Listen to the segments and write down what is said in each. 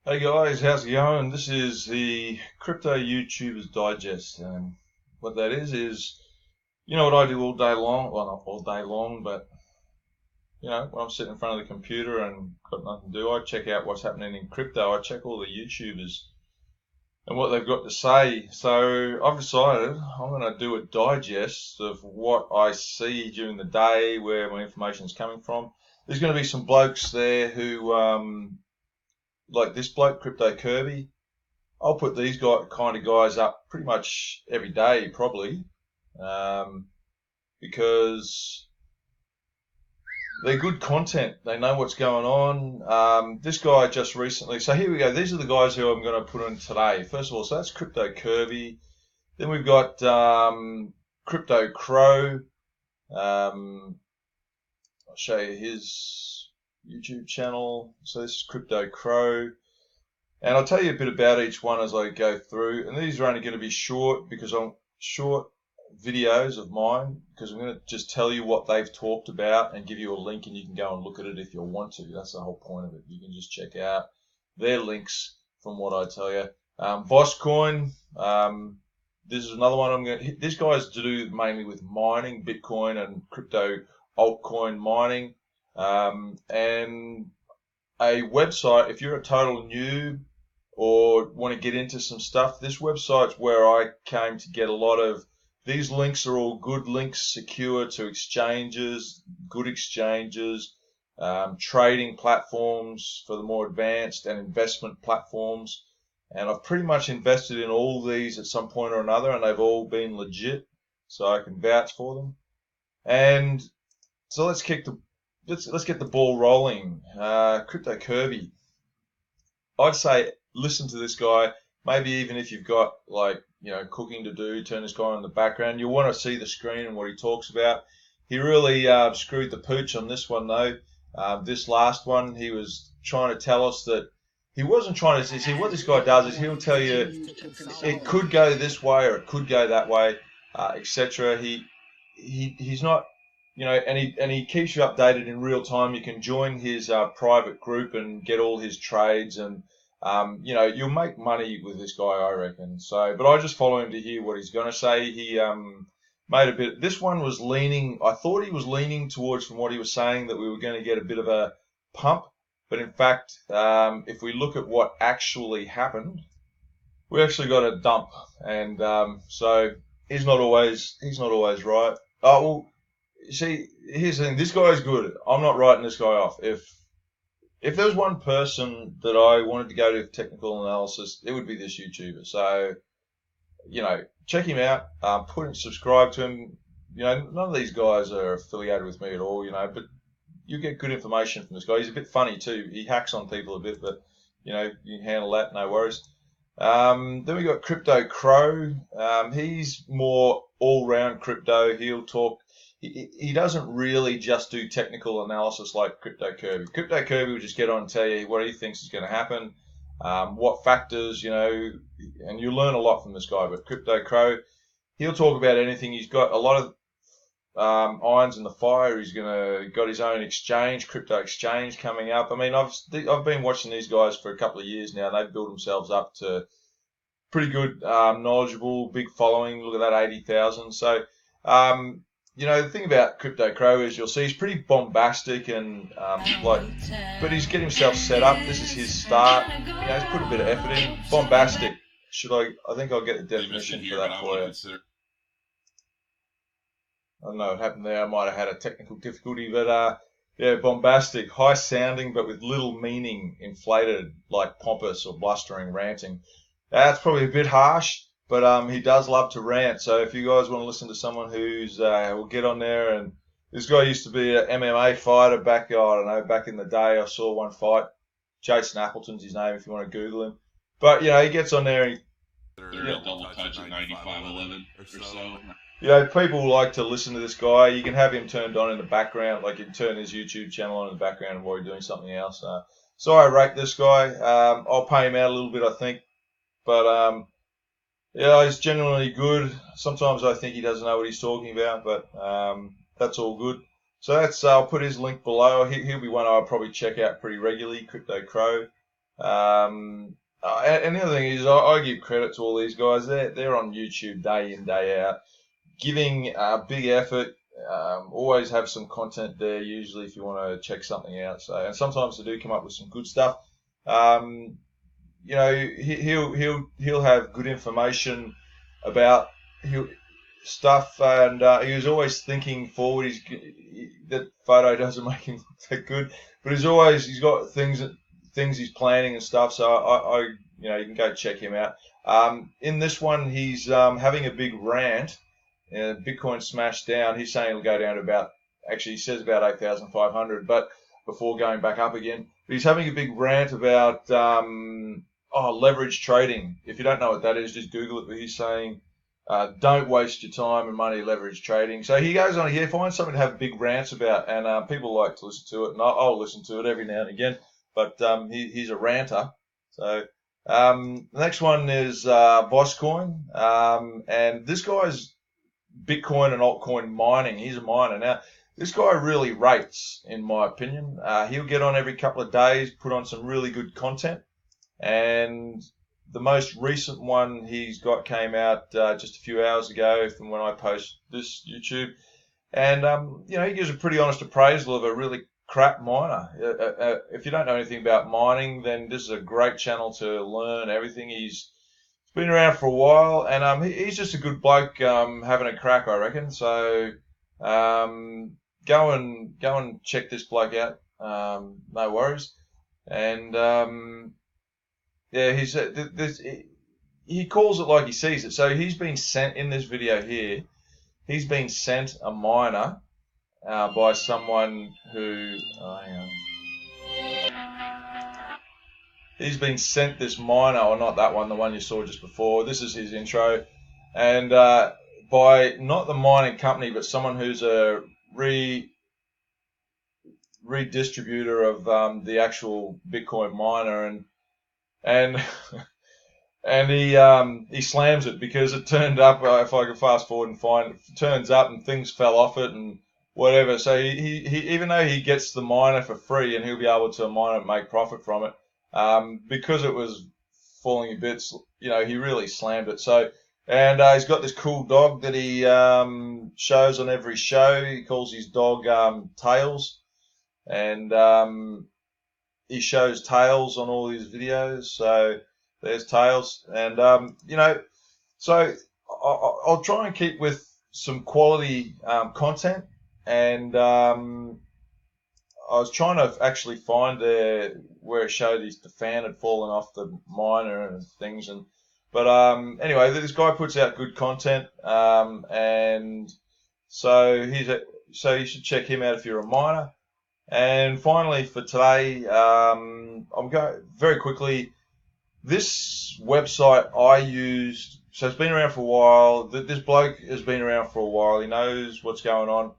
Hey guys, how's it going? This is the Crypto YouTubers Digest, and what that is you know what I do all day long? Well, not all day long, but when I'm sitting in front of the computer and got nothing to do, I check out what's happening in crypto. I check all the YouTubers and what they've got to say. So I've decided I'm going to do a digest of what I see during the day, where my information is coming from. There's going to be some blokes there who, like this bloke, Crypto Kirby. I'll put these kind of guys up pretty much every day, probably, um, because they're good content. They know what's going on. This guy just recently. So here we go. These are the guys who I'm going to put on today. First of all, so that's Crypto Kirby. Then we've got Crypto Crow. I'll show you his YouTube channel. So this is Crypto Crow. And I'll tell you a bit about each one as I go through. And these are only going to be short because I'm short videos of mine, because I'm going to just tell you what they've talked about and give you a link, and you can go and look at it if you want to. That's the whole point of it. You can just check out their links from what I tell you. Vosk coin. This is another one I'm going to. This guy's to do mainly with mining, Bitcoin and crypto altcoin mining, and a website. If you're a total noob or want to get into some stuff, this website's where I came to get a lot of these links. Are all good links, secure to exchanges, good exchanges, trading platforms for the more advanced, and investment platforms. And I've pretty much invested in all these at some point or another, and they've all been legit, so I can vouch for them. And so let's get the ball rolling. Crypto Kirby. I'd say listen to this guy. Maybe even if you've got cooking to do, turn this guy on in the background. You'll want to see the screen and what he talks about. He really screwed the pooch on this one though. This last one, he was trying to tell us that he wasn't trying to see what this guy does is he'll tell you it could go this way or it could go that way, etc. He's not, and he keeps you updated in real time. You can join his private group and get all his trades, and you'll make money with this guy, I reckon. So, but I just follow him to hear what he's going to say. He made a bit. This one was leaning. I thought he was leaning towards, from what he was saying, that we were going to get a bit of a pump. But in fact, if we look at what actually happened, we actually got a dump, and so he's not always right. Oh well, see, here's the thing. This guy's good. I'm not writing this guy off. If there was one person that I wanted to go to for technical analysis, it would be this YouTuber. So, check him out. Subscribe to him. None of these guys are affiliated with me at all. But you get good information from this guy. He's a bit funny too. He hacks on people a bit, but you can handle that. No worries. Then we got Crypto Crow. He's more all-round crypto. He'll talk. He doesn't really just do technical analysis like Crypto Kirby. Crypto Kirby will just get on and tell you what he thinks is going to happen, what factors, and you learn a lot from this guy. But Crypto Crow, he'll talk about anything. He's got a lot of irons in the fire. He's got his own exchange, crypto exchange, coming up. I mean, I've been watching these guys for a couple of years now. They've built themselves up to pretty good, knowledgeable, big following. Look at that, 80,000. So, the thing about Crypto Crow is you'll see he's pretty bombastic and but he's getting himself set up. This is his start. He's put a bit of effort in. Bombastic. I think I'll get the definition for that for you. I don't know what happened there. I might have had a technical difficulty, but yeah, bombastic, high sounding, but with little meaning, inflated, like pompous or blustering, ranting. That's probably a bit harsh, but he does love to rant. So if you guys want to listen to someone who's will get on there, and this guy used to be an MMA fighter back, I don't know, back in the day. I saw one fight. Jason Appleton's his name if you want to Google him. But he gets on there and double touch at 95.11 or so. People like to listen to this guy. You can have him turned on in the background, like you can turn his YouTube channel on in the background while you're doing something else. So I rate this guy. I'll pay him out a little bit, I think. But he's genuinely good. Sometimes I think he doesn't know what he's talking about, but that's all good. So I'll put his link below. He'll be one I'll probably check out pretty regularly, Crypto Crow. And the other thing is, I give credit to all these guys. They're on YouTube day in, day out, giving a big effort. Always have some content there, usually, if you want to check something out. So, and sometimes they do come up with some good stuff. You know, he'll have good information about stuff, and he was always thinking forward. That photo doesn't make him look that good, but he's got things he's planning and stuff. So I you know, you can go check him out. In this one, he's having a big rant. Bitcoin smashed down. He's saying it'll go down to about, actually he says about 8,500, but before going back up again. But he's having a big rant about leverage trading. If you don't know what that is, just Google it. But he's saying don't waste your time and money leverage trading. So he goes on here, finds something to have big rants about, and people like to listen to it, and I'll listen to it every now and again. But he's a ranter. So the next one is Vosk, and this guy's Bitcoin and altcoin mining. He's a miner. Now, this guy really rates, in my opinion. He'll get on every couple of days, put on some really good content, and the most recent one he's got came out just a few hours ago from when I post this YouTube. And, you know, he gives a pretty honest appraisal of a really crap miner. If you don't know anything about mining, then this is a great channel to learn everything. He's been around for a while, and he's just a good bloke having a crack, I reckon. So go and check this bloke out. No worries. And yeah, he calls it like he sees it. So he's been sent in this video here. He's been sent a miner by someone who. Hang on. He's been sent this miner, or not that one, the one you saw just before. This is his intro, and by not the mining company, but someone who's a redistributor of the actual Bitcoin miner, and and he slams it because it turned up. If I could fast forward and find it, turns up and things fell off it and whatever. So he even though he gets the miner for free and he'll be able to mine it and make profit from it, because it was falling to bits, you know, he really slammed it. So, and he's got this cool dog that he shows on every show. He calls his dog Tails, and he shows Tails on all his videos. So there's Tails, and you know, so I'll try and keep with some quality content, and I was trying to actually find where it showed the fan had fallen off the miner and things, but anyway, this guy puts out good content, and so so you should check him out if you're a miner. And finally for today, I'm going very quickly. This website I used, so it's been around for a while. This bloke has been around for a while. He knows what's going on.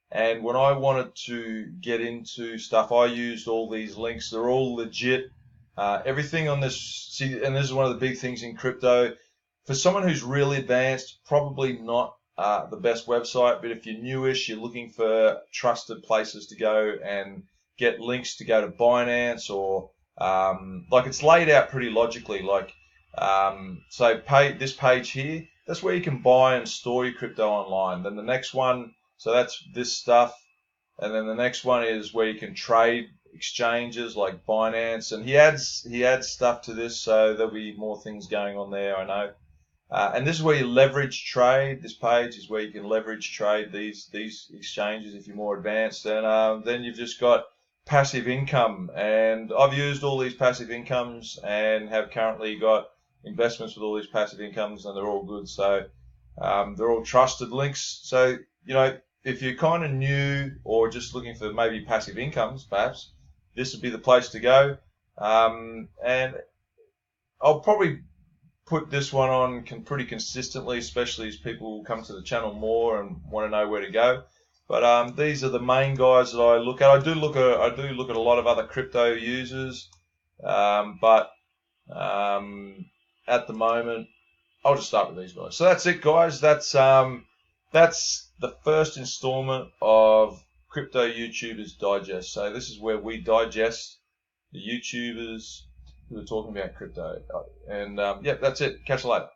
And when I wanted to get into stuff, I used all these links. They're all legit. Everything on this, see, and this is one of the big things in crypto. For someone who's really advanced, probably not the best website, but if you're newish, you're looking for trusted places to go and get links to go to Binance or like it's laid out pretty logically. Like, so this page here, that's where you can buy and store your crypto online. Then the next one, so that's this stuff, and then the next one is where you can trade exchanges like Binance, and he adds stuff to this, so there'll be more things going on there, I know. And this is where you leverage trade. This page is where you can leverage trade these exchanges if you're more advanced, and then you've just got passive income, and I've used all these passive incomes and have currently got investments with all these passive incomes, and they're all good. So they're all trusted links. So, you know, if you're kind of new or just looking for maybe passive incomes, perhaps this would be the place to go. And I'll probably put this one on pretty consistently, especially as people come to the channel more and want to know where to go. But these are the main guys that I look at. I do look at a lot of other crypto users, but at the moment, I'll just start with these guys. So that's it, guys. That's the first installment of Crypto YouTubers Digest. So this is where we digest the YouTubers we were talking about crypto. And yeah, that's it. Catch you later.